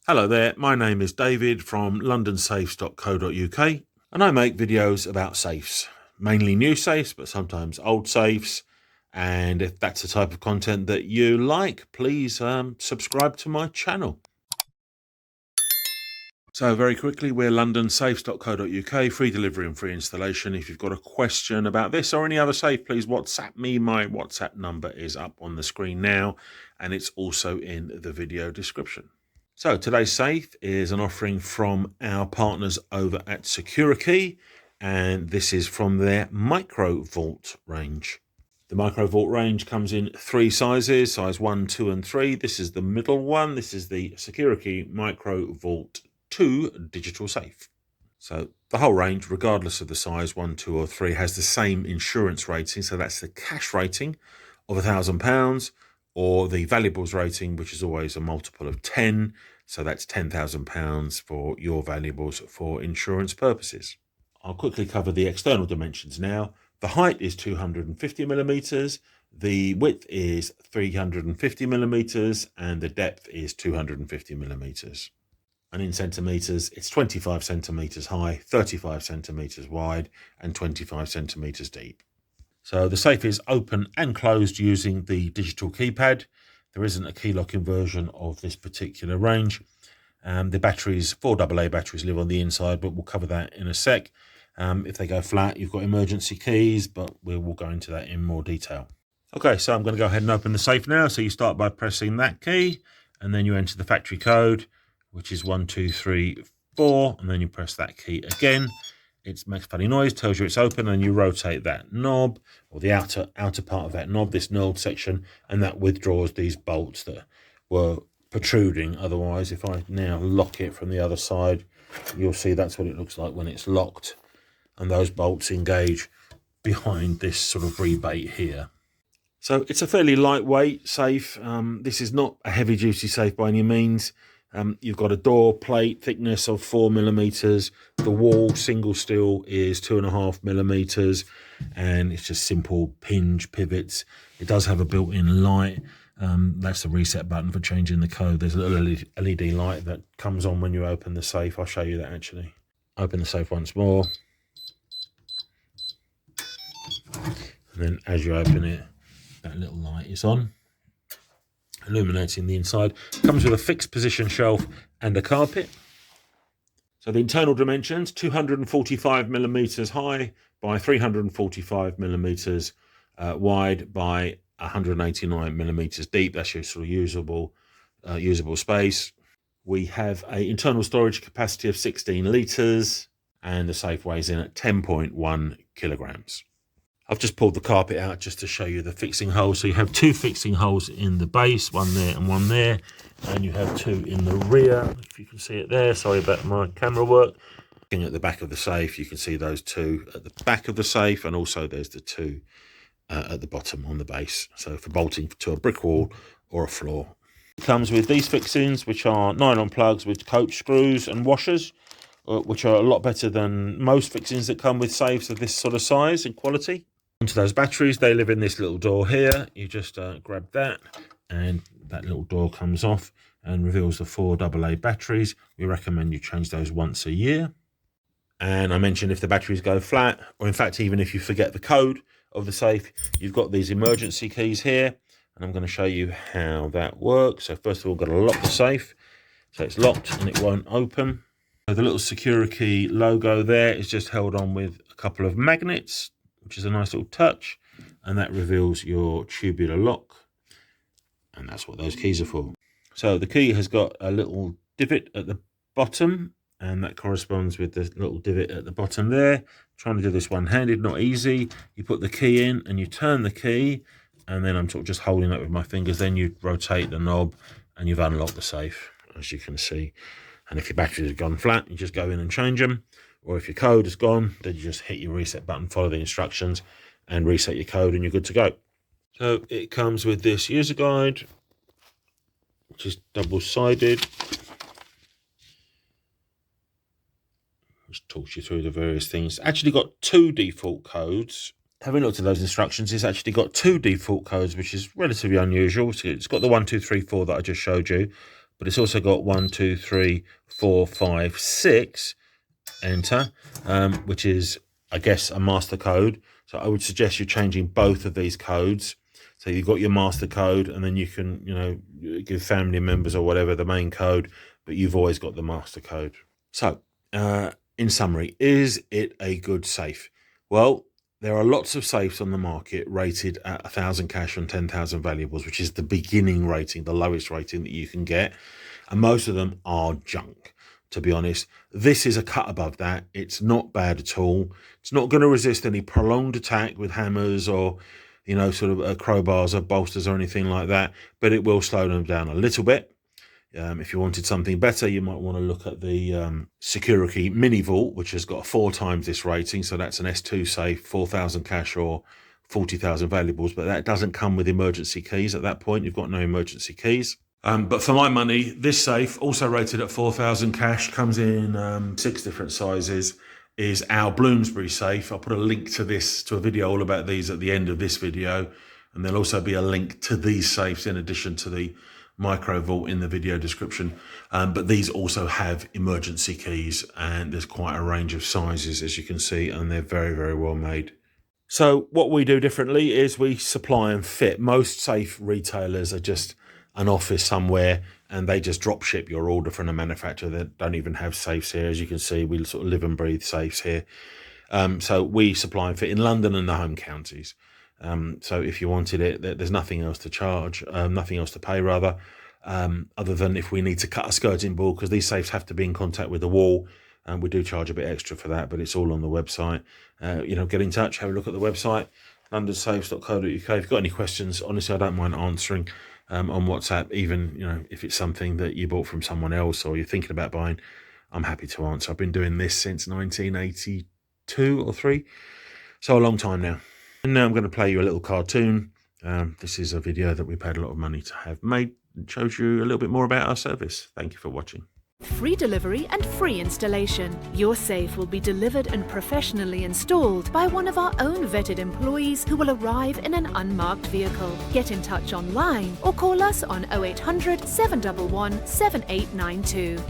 Hello there, my name is David from londonsafes.co.uk and I make videos about safes, mainly new safes but sometimes old safes, and if that's the type of content that you like, please subscribe to my channel. So very quickly, we're londonsafes.co.uk, free delivery and free installation. If you've got a question about this or any other safe, please WhatsApp me. My WhatsApp number is up on the screen now and it's also in the video description. So today's safe is an offering from our partners over at Securikey, and this is from their Micro Vault range. The Micro Vault range comes in three sizes, size 1, 2 and 3. This is the middle one. This is the Securikey Micro Vault 2 digital safe. So the whole range, regardless of the size 1, 2 or 3, has the same insurance rating. So that's the cash rating of £1,000, or the valuables rating, which is always a multiple of 10. So that's £10,000 for your valuables for insurance purposes. I'll quickly cover the external dimensions now. The height is 250 millimeters, the width is 350 millimeters, and the depth is 250 millimeters. And in centimeters, it's 25 centimeters high, 35 centimeters wide, and 25 centimeters deep. So the safe is open and closed using the digital keypad. There isn't a key locking version of this particular range. The batteries, 4 AA batteries, live on the inside, but we'll cover that in a sec. If they go flat, you've got emergency keys, but we will go into that in more detail. Okay, so I'm going to go ahead and open the safe now. So you start by pressing that key, and then you enter the factory code, which is 1234, and then you press that key again. It makes funny noise, tells you it's open, and you rotate that knob, or the outer part of that knob, this knurled section, and that withdraws these bolts that were protruding otherwise. If I now lock it from the other side, you'll see that's what it looks like when it's locked, and those bolts engage behind this sort of rebate here. So it's a fairly lightweight safe. This is not a heavy duty safe by any means. You've got a door plate thickness of 4 millimeters. The wall single steel is 2.5 millimeters, and it's just simple hinge pivots. It does have a built-in light. That's the reset button for changing the code. There's a little LED light that comes on when you open the safe. I'll show you that actually. Open the safe once more. And then as you open it, that little light is on, illuminating the inside. Comes with a fixed position shelf and a carpet. So the internal dimensions, 245 millimeters high by 345 millimeters wide by 189 millimeters deep. That's your sort of usable space. We have an internal storage capacity of 16 litres, and the safe weighs in at 10.1 kilograms. I've just pulled the carpet out just to show you the fixing holes. So you have 2 fixing holes in the base, one there and one there, and you have 2 in the rear, if you can see it there. Sorry about my camera work. Looking at the back of the safe, you can see those 2 at the back of the safe, and also there's the 2 at the bottom on the base, so for bolting to a brick wall or a floor. It comes with these fixings, which are nylon plugs with coach screws and washers, which are a lot better than most fixings that come with safes of this sort of size and quality. Onto those batteries, they live in this little door here. You just grab that, and that little door comes off and reveals the 4 AA batteries. We recommend you change those once a year. And I mentioned if the batteries go flat, or in fact even if you forget the code of the safe, you've got these emergency keys here, and I'm going to show you how that works. So first of all, got to lock the safe, so it's locked and it won't open. So the little Securikey logo there is just held on with a couple of magnets, which is a nice little touch, and that reveals your tubular lock, and that's what those keys are for. So the key has got a little divot at the bottom, and that corresponds with the little divot at the bottom there. Trying to do this one-handed, not easy. You put the key in and you turn the key, and then I'm sort of just holding it with my fingers. Then you rotate the knob and you've unlocked the safe, as you can see. And if your batteries have gone flat, you just go in and change them. Or if your code is gone, then you just hit your reset button, follow the instructions, and reset your code, and you're good to go. So it comes with this user guide, which is double-sided, which talks you through the various things. Actually got 2 default codes. Having looked at those instructions, it's actually got 2 default codes, which is relatively unusual. So it's got the 1, 2, 3, 4 that I just showed you, but it's also got 1, 2, 3, 4, 5, 6, enter, which is, I guess, a master code. So I would suggest you're changing both of these codes. So you've got your master code, and then you can, give family members or whatever the main code, but you've always got the master code. So, in summary, is it a good safe? Well, there are lots of safes on the market rated at 1,000 cash and 10,000 valuables, which is the beginning rating, the lowest rating that you can get. And most of them are junk, to be honest. This is a cut above that. It's not bad at all. It's not going to resist any prolonged attack with hammers or, crowbars or bolsters or anything like that, but it will slow them down a little bit. If you wanted something better, you might want to look at the Securikey Mini Vault, which has got 4 times this rating. So that's an S2 safe, 4,000 cash or 40,000 valuables. But that doesn't come with emergency keys at that point. You've got no emergency keys. But for my money, this safe, also rated at 4,000 cash, comes in 6 different sizes, is our Bloomsbury safe. I'll put a link to this, to a video all about these at the end of this video. And there'll also be a link to these safes in addition to the Micro Vault in the video description, but these also have emergency keys, and there's quite a range of sizes, as you can see, and they're very, very well made. So what we do differently is we supply and fit. Most safe retailers are just an office somewhere, and they just drop ship your order from a manufacturer that don't even have safes here. As you can see, we sort of live and breathe safes here. So we supply and fit in London and the home counties. So if you wanted it, there's nothing else to charge, nothing else to pay rather, other than if we need to cut a skirting board, because these safes have to be in contact with the wall, and we do charge a bit extra for that, but it's all on the website. Get in touch, have a look at the website, londonsafes.co.uk. If you've got any questions, honestly, I don't mind answering on WhatsApp, even if it's something that you bought from someone else or you're thinking about buying, I'm happy to answer. I've been doing this since 1982 or 3, so a long time now. And now I'm going to play you a little cartoon. This is a video that we paid a lot of money to have made. It shows you a little bit more about our service. Thank you for watching. Free delivery and free installation. Your safe will be delivered and professionally installed by one of our own vetted employees who will arrive in an unmarked vehicle. Get in touch online or call us on 0800 711 7892.